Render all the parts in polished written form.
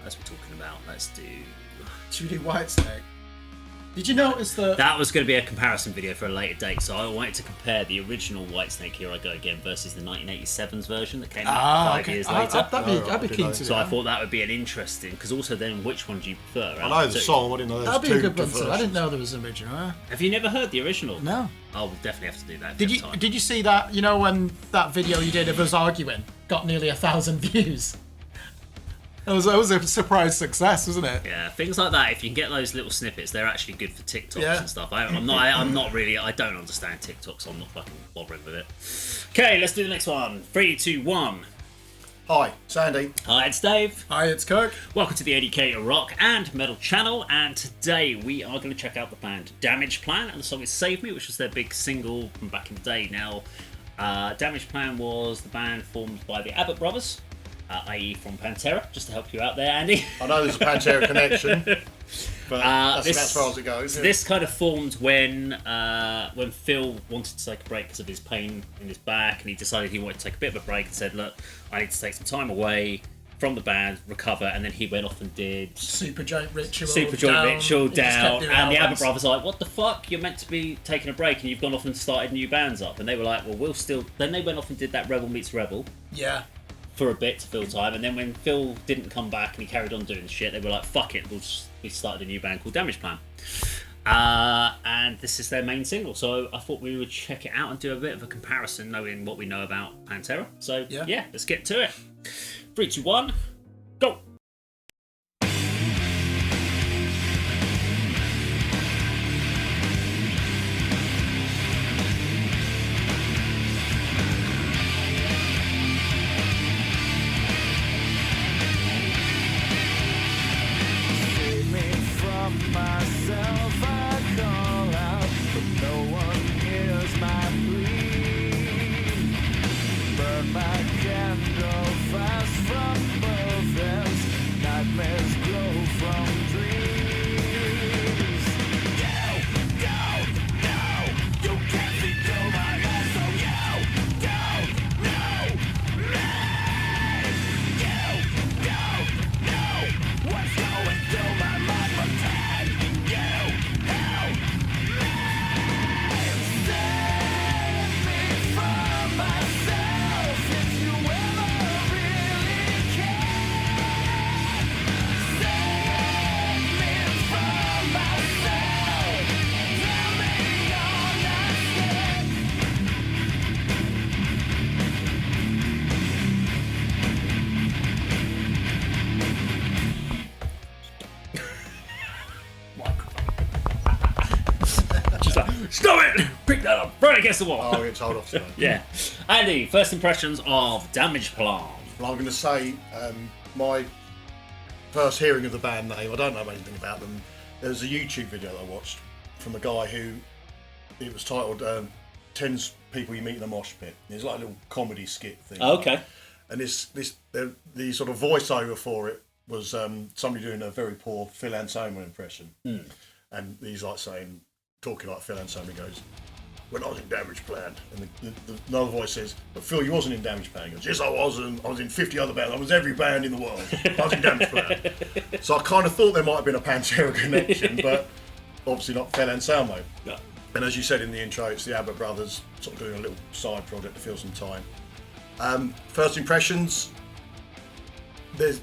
as we're talking about, let's do... Should we do Whitesnake? Did you notice that... That was going to be a comparison video for a later date, so I wanted to compare the original Whitesnake Here I Go Again versus the 1987's version that came out 5 years later. I'd be keen to do So I thought that would be an interesting, because also then which one do you prefer? I know the song, I didn't know there was That'd be a two good one too. I didn't versions. know there was an original. Have you never heard the original? No. Oh, we'll definitely have to do that. Did you see that, you know, when that video you did of us arguing got nearly 1,000 views? That was a surprise success, wasn't it? Yeah, things like that. If you can get those little snippets, they're actually good for TikToks Yeah. and stuff. I'm not really. I don't understand TikTok, so I'm not fucking bothering with it. Okay, let's do the next one. 3, 2, 1. Hi, Sandy. Hi, it's Dave. Hi, it's Kirk. Welcome to the ADK Rock and Metal channel, and today we are going to check out the band Damageplan, and the song is Save Me, which was their big single from back in the day. Now, Damageplan was the band formed by the Abbott brothers, i.e. from Pantera, just to help you out there, Andy. I know there's a Pantera connection, but that's about as far as it goes. So this kind of formed when Phil wanted to take a break because of his pain in his back, and he decided he wanted to take a bit of a break and said, look, I need to take some time away from the band, recover, and then he went off and did Super Joint Ritual down, and the Abbott brothers were like, what the fuck, you're meant to be taking a break and you've gone off and started new bands up, and they were like, well, we'll still... Then they went off and did that Rebel Meets Rebel Yeah. for a bit to fill time, and then when Phil didn't come back and he carried on doing the shit, they were like, fuck it, we started a new band called Damageplan. And this is their main single, so I thought we would check it out and do a bit of a comparison, knowing what we know about Pantera. So yeah, let's get to it. 3, 2, 1, go! Stop it! Pick that up right against the wall. Oh, it's told off today. Yeah. Andy, first impressions of Damageplan. Well, I'm going to say my first hearing of the band name, I don't know anything about them. There's a YouTube video that I watched from a guy who, it was titled 10 People You Meet in a Mosh Pit. It's like a little comedy skit thing. Oh, okay. And the sort of voiceover for it was somebody doing a very poor Phil Anselmo impression. And he's like talking like Phil Anselmo, goes, when I was in Damageplan, and another voice says, but Phil, you wasn't in Damageplan. He goes, yes, I was, and I was in 50 other bands. I was every band in the world. I was in Damageplan. So I kind of thought there might have been a Pantera connection, but obviously not Phil Anselmo. No. And as you said in the intro, it's the Abbott brothers sort of doing a little side project to fill some time. First impressions, the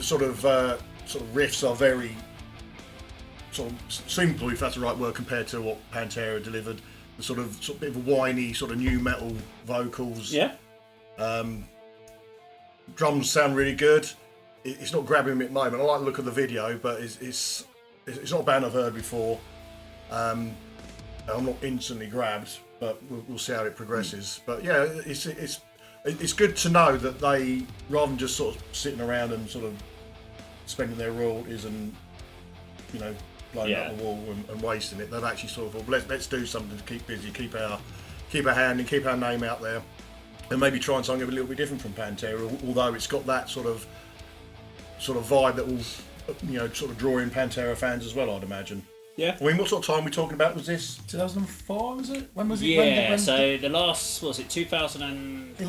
sort of riffs are very sort of simple, if that's the right word, compared to what Pantera delivered. The sort of bit of a whiny, sort of new metal vocals. Yeah. Drums sound really good. It's not grabbing me at the moment. I like the look of the video, but it's not a band I've heard before. I'm not instantly grabbed, but we'll see how it progresses. But yeah, it's good to know that they, rather than just sort of sitting around and sort of spending their royalties and, you know, blowing up the wall and wasting it, they've actually sort of thought, let's do something to keep busy, keep our hand and keep our name out there, and maybe try something a little bit different from Pantera, although it's got that sort of vibe that will, you know, sort of draw in Pantera fans as well, I'd imagine. Yeah. I mean, what sort of time are we talking about? Was this? 2004, was it? When was it? Yeah, when so the last, what was it, 2002? he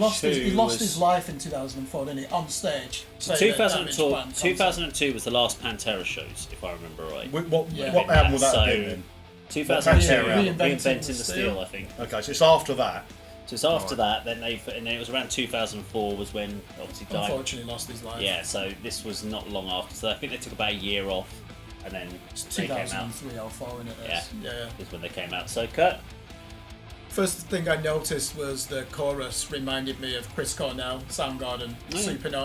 lost his life in 2004, didn't he? On stage. saying that 2002, Damageplan concept. 2002 was the last Pantera shows, if I remember right. What Yeah. album would that So, have been then? 2002, Pantera? Reinventing the Steel, I think. Okay, so it's after that. So it's after that, then and then it was around 2004 was when obviously died. Unfortunately, lost his life. Yeah, so this was not long after. So I think they took about a year off, and then It's they came out. 2003 or 4, isn't it? Yeah. Yeah. Is when they came out. So Kirk, First thing I noticed was the chorus reminded me of Chris Cornell, Soundgarden,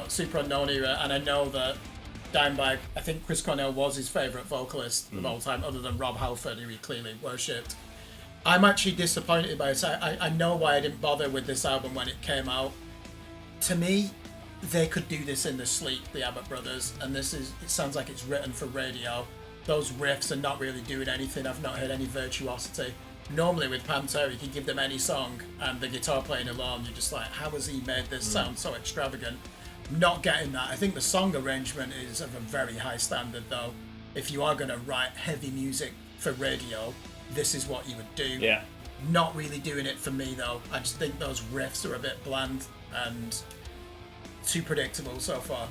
Super Unknown era, and I know that Dimebag, I think Chris Cornell was his favourite vocalist of all time, other than Rob Halford, who he clearly worshipped. I'm actually disappointed by it. I know why I didn't bother with this album when it came out. To me, they could do this in their sleep, the Abbott Brothers, and it sounds like it's written for radio. Those riffs are not really doing anything. I've not heard any virtuosity. Normally with Pantera, you can give them any song and the guitar playing alone, you're just like, how has he made this sound so extravagant? Not getting that. I think the song arrangement is of a very high standard though. If you are going to write heavy music for radio, this is what you would do. yeah. Not really doing it for me though. I just think those riffs are a bit bland and too predictable so far.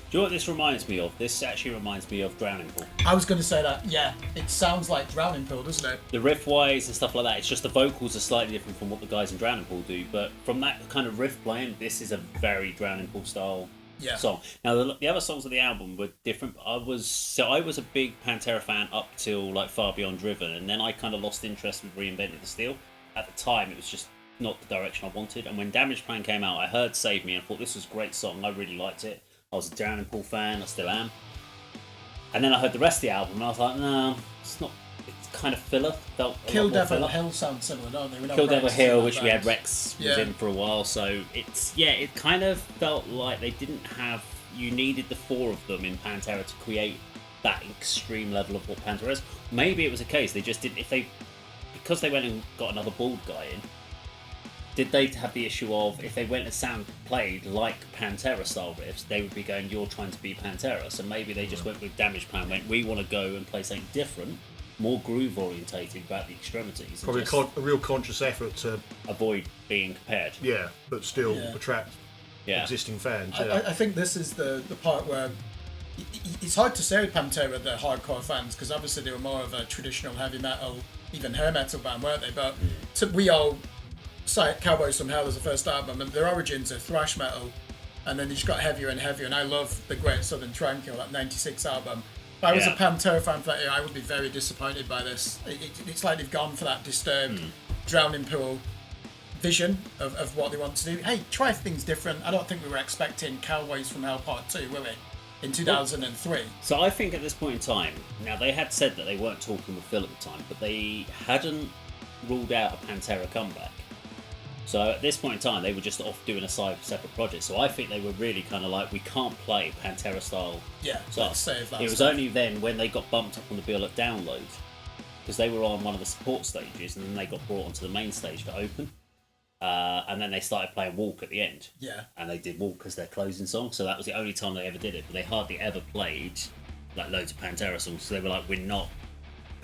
Do you know what this reminds me of? This actually reminds me of Drowning Pool. I was going to say that, yeah. It sounds like Drowning Pool, doesn't it? The riff wise and stuff like that, it's just the vocals are slightly different from what the guys in Drowning Pool do, but from that kind of riff playing, this is a very Drowning Pool style song. Now the other songs of the album were different. I was a big Pantera fan up till like Far Beyond Driven, and then I kind of lost interest with Reinventing the Steel. At the time, it was just not the direction I wanted, and when Damageplan came out, I heard Save Me and thought this was a great song. I really liked it. I was a Drowning Pool fan, I still am. And then I heard the rest of the album and I was like, no, it's not, it's kind of filler. Kill Devil Hill sounds similar, don't they? Kill Devil Hill, which we had Rex was in for a while, so it kind of felt like they didn't have, you needed the four of them in Pantera to create that extreme level of what Pantera is. Maybe it was a case, they just didn't, because they went and got another bald guy in, did they have the issue of if they went and played like Pantera style riffs, they would be going, you're trying to be Pantera. So maybe they just went with Damageplan, we want to go and play something different, more groove orientated about the extremities. Probably a real conscious effort to avoid being compared. Yeah, but still attract Yeah. existing fans. I think this is the part where it's hard to say with Pantera they're hardcore fans, because obviously they were more of a traditional heavy metal, even hair metal band, weren't they? But we all cite Cowboys from Hell as the first album, and their origins are thrash metal, and then they just got heavier and heavier, and I love the Great Southern Tranquil, that 96 album. If I was a Pantera fan for that era, I would be very disappointed by this. It's like they've gone for that disturbed, Drowning Pool vision of what they want to do. Hey, try things different. I don't think we were expecting Cowboys from Hell Part 2, were we? In 2003. So I think at this point in time, now they had said that they weren't talking with Phil at the time, but they hadn't ruled out a Pantera comeback. So at this point in time, they were just off doing a separate project. So I think they were really kind of like, we can't play Pantera style stuff. Let's save that It was stuff. only then when they got bumped up on the bill at Download, because they were on one of the support stages, and then they got brought onto the main stage for Open. And then they started playing Walk at the end. Yeah. And they did Walk as their closing song. So that was the only time they ever did it. But they hardly ever played like loads of Pantera songs. So they were like, we're not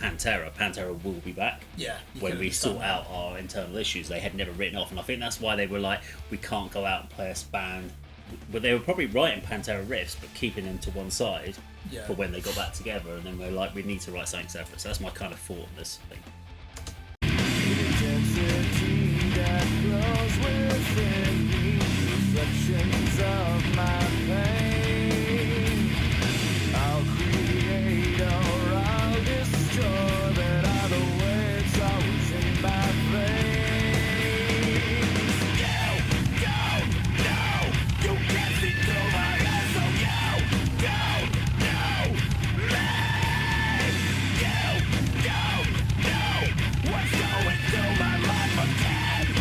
Pantera. Pantera will be back. Yeah. When we sort out our internal issues. They had never written off. And I think that's why they were like, we can't go out and play a band. But they were probably writing Pantera riffs, but keeping them to one side for when they got back together. And then we're like, we need to write something separate. So that's my kind of thought on this thing. Grows within me, reflections of my pain. I'll create or I'll destroy, but either way it's always in my veins. You don't know, you can't see through my eyes, so you don't know me. You don't know what's going through my life again.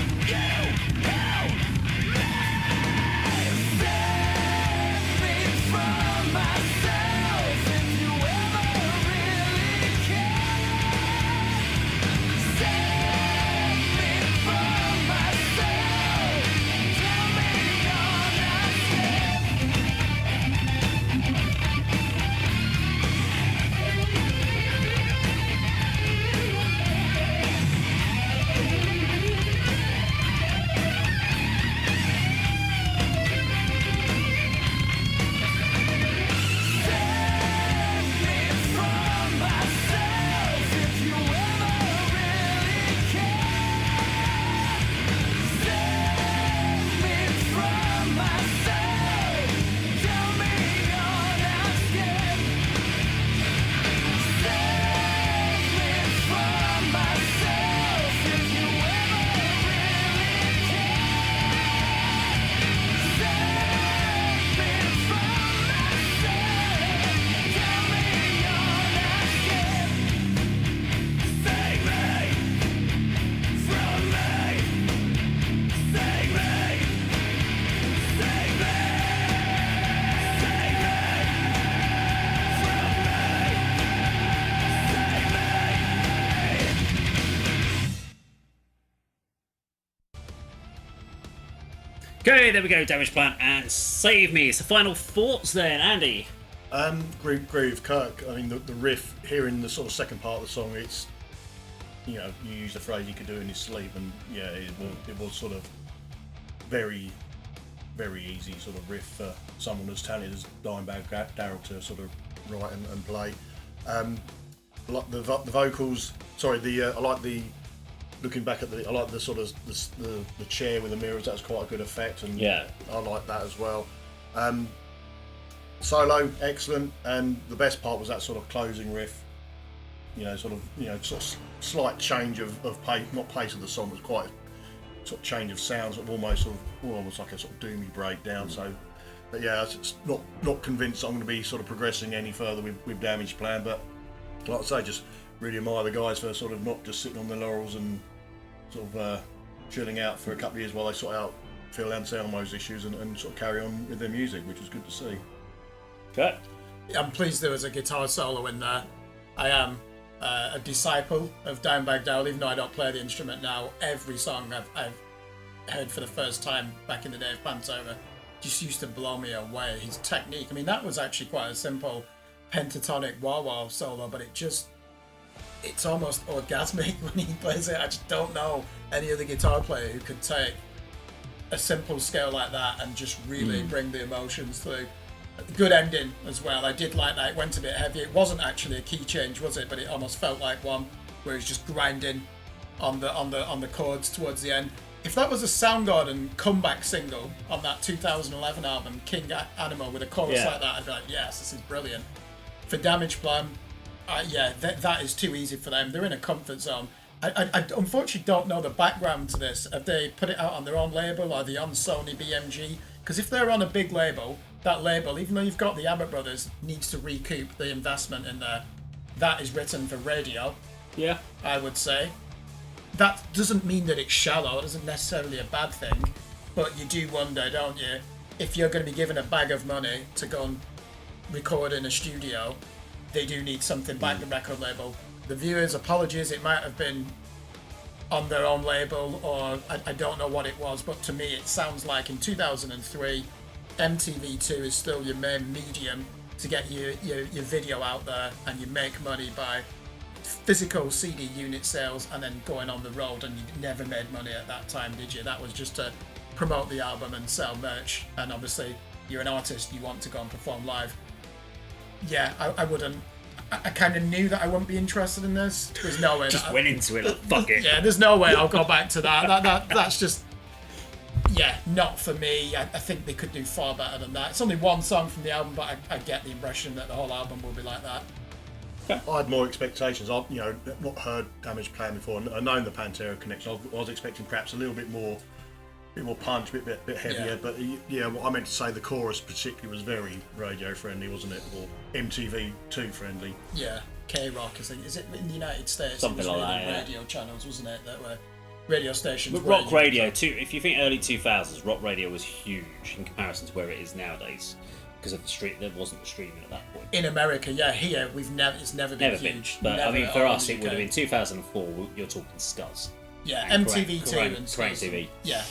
Okay, there we go. Damageplan and Save Me. So final thoughts then, Andy. Agree with Kirk. I mean, the riff here in the sort of second part of the song, it's, you know, you use the phrase you could do in your sleep, and yeah, it was sort of very, very easy sort of riff for someone as talented as Dimebag Darrell to sort of write and play. Like the vocals. Sorry, I like the looking back at I like the sort of the chair with the mirrors. That's quite a good effect, and Yeah. I like that as well. Solo, excellent, and the best part was that sort of closing riff. You know, sort of slight change of pace, not pace of the song, but quite a sort of change of sounds, almost like a sort of doomy breakdown. So, but yeah, it's not convinced I'm going to be sort of progressing any further with Damageplan, but like I say, just really admire the guys for sort of not just sitting on their laurels and sort of chilling out for a couple of years while they sort out Phil Anselmo's issues and sort of carry on with their music, which was good to see. Okay. I'm pleased there was a guitar solo in there. I am a disciple of Dimebag Darrell, even though I don't play the instrument now. Every song I've heard for the first time back in the day of Pantera just used to blow me away. His technique, I mean, that was actually quite a simple pentatonic wah-wah solo, but it's almost orgasmic when he plays it. I just don't know any other guitar player who could take a simple scale like that and just really bring the emotions through. Good ending as well. I did like that. It went a bit heavy. It wasn't actually a key change, was it? But it almost felt like one where he's just grinding on the chords towards the end. If that was a Soundgarden comeback single on that 2011 album, King Animal, with a chorus like that, I'd be like, yes, this is brilliant. For Damageplan, that is too easy for them. They're in a comfort zone. I unfortunately don't know the background to this. Have they put it out on their own label? Are they on Sony BMG? Because if they're on a big label, that label, even though you've got the Abbott brothers, needs to recoup the investment in there. That is written for radio. Yeah. I would say. That doesn't mean that it's shallow. It isn't necessarily a bad thing. But you do wonder, don't you, if you're going to be given a bag of money to go and record in a studio, they do need something back the record label. The viewers, apologies, it might have been on their own label, or I don't know what it was, but to me it sounds like in 2003, MTV2 is still your main medium to get your video out there, and you make money by physical CD unit sales and then going on the road, and you never made money at that time, did you? That was just to promote the album and sell merch, and obviously you're an artist, you want to go and perform live. Yeah, I wouldn't. I kind of knew that I wouldn't be interested in this. There's no way. Just went into it like, fuck it. Yeah, there's no way I'll go back to that. That's just, yeah, not for me. I think they could do far better than that. It's only one song from the album, but I get the impression that the whole album will be like that. I had more expectations. I've not heard Damageplan before, and I've known the Pantera connection. I was expecting perhaps a little bit more punch, a bit heavier. Yeah. But yeah, what I meant to say, the chorus particularly was very radio friendly, wasn't it? Or MTV2 friendly. Yeah, K-Rock, is it in the United States? Something it was like really that, yeah. Radio channels, wasn't it? That were radio stations. But where rock you- radio too. If you think early 2000s, rock radio was huge in comparison to where it is nowadays, because of the street. There wasn't the streaming at that point. In America, yeah, here it's never been huge. But Never I mean, at for all in us, the it would have UK. been 2004. You're talking Scuzz. Yeah, and MTV2 Kerrang and TV. Yeah.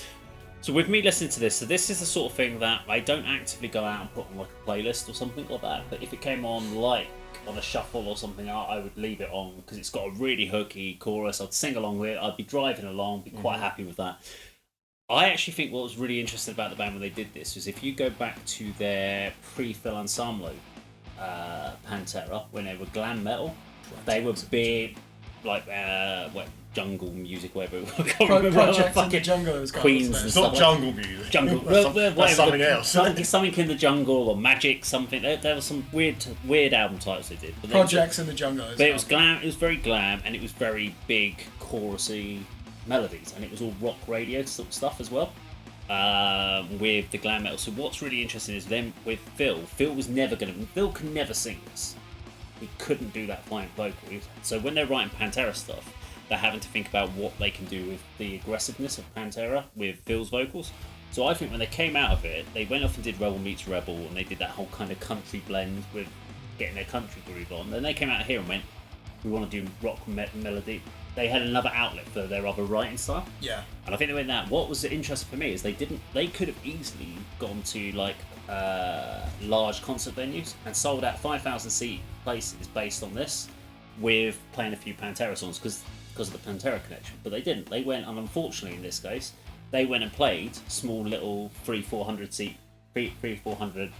So with me listening to this, so this is the sort of thing that I don't actively go out and put on like a playlist or something like that. But if it came on like on a shuffle or something, I would leave it on because it's got a really hooky chorus. I'd sing along with it. I'd be driving along, be quite happy with that. I actually think what was really interesting about the band when they did this was if you go back to their pre-Phil Anselmo Pantera, when they were glam metal, they were big, like jungle music, whatever it was. I can't remember what the Project in the fucking Jungle, it was called, Queens wasn't it? and It's stuff not like jungle music. jungle. That's something else. Something in the jungle or magic. Something. There was some weird album titles they did. But Projects in the Jungle. But it was glam. It was very glam, and it was very big, chorusy melodies, and it was all rock radio sort of stuff as well. With the glam metal. So what's really interesting is them with Phil. Phil could never sing this. He couldn't do that fine vocal. So when they're writing Pantera stuff, they're having to think about what they can do with the aggressiveness of Pantera with Phil's vocals. So I think when they came out of it, they went off and did Rebel Meets Rebel, and they did that whole kind of country blend with getting their country groove on. Then they came out here and went, we want to do rock melody. They had another outlet for their other writing style. Yeah. And I think they went that. What was interesting for me is they could have easily gone to like large concert venues and sold out 5,000 seat places based on this, with playing a few Pantera songs because of the Pantera connection. But they didn't. They went, and unfortunately in this case, they went and played small little 400 seat, 400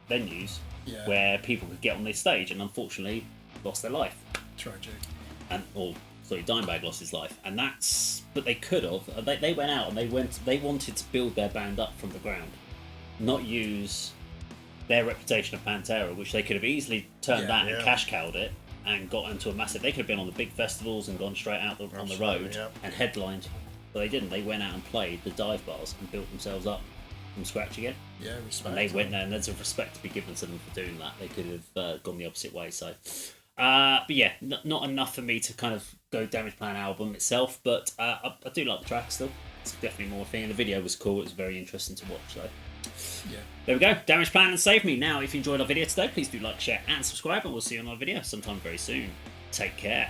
venues where people could get on this stage, and unfortunately lost their life. Tragic. Dimebag lost his life, and but they could have. They went out and they wanted to build their band up from the ground, not use their reputation of Pantera, which they could have easily turned that and cash cowed it and got into a massive. They could have been on the big festivals and gone straight out on the road and headlined, but they didn't. They went out and played the dive bars and built themselves up from scratch again. Yeah, respect. And they went there, and there's a respect to be given to them for doing that. They could have gone the opposite way. So. But yeah, not enough for me to kind of go Damageplan album itself, but I do like the track still. It's definitely more thing, and the video was cool. It was very interesting to watch. So yeah, there we go. Damageplan and Save Me. Now, if you enjoyed our video today, please do like, share, and subscribe, and we'll see you on our video sometime very soon. Take care.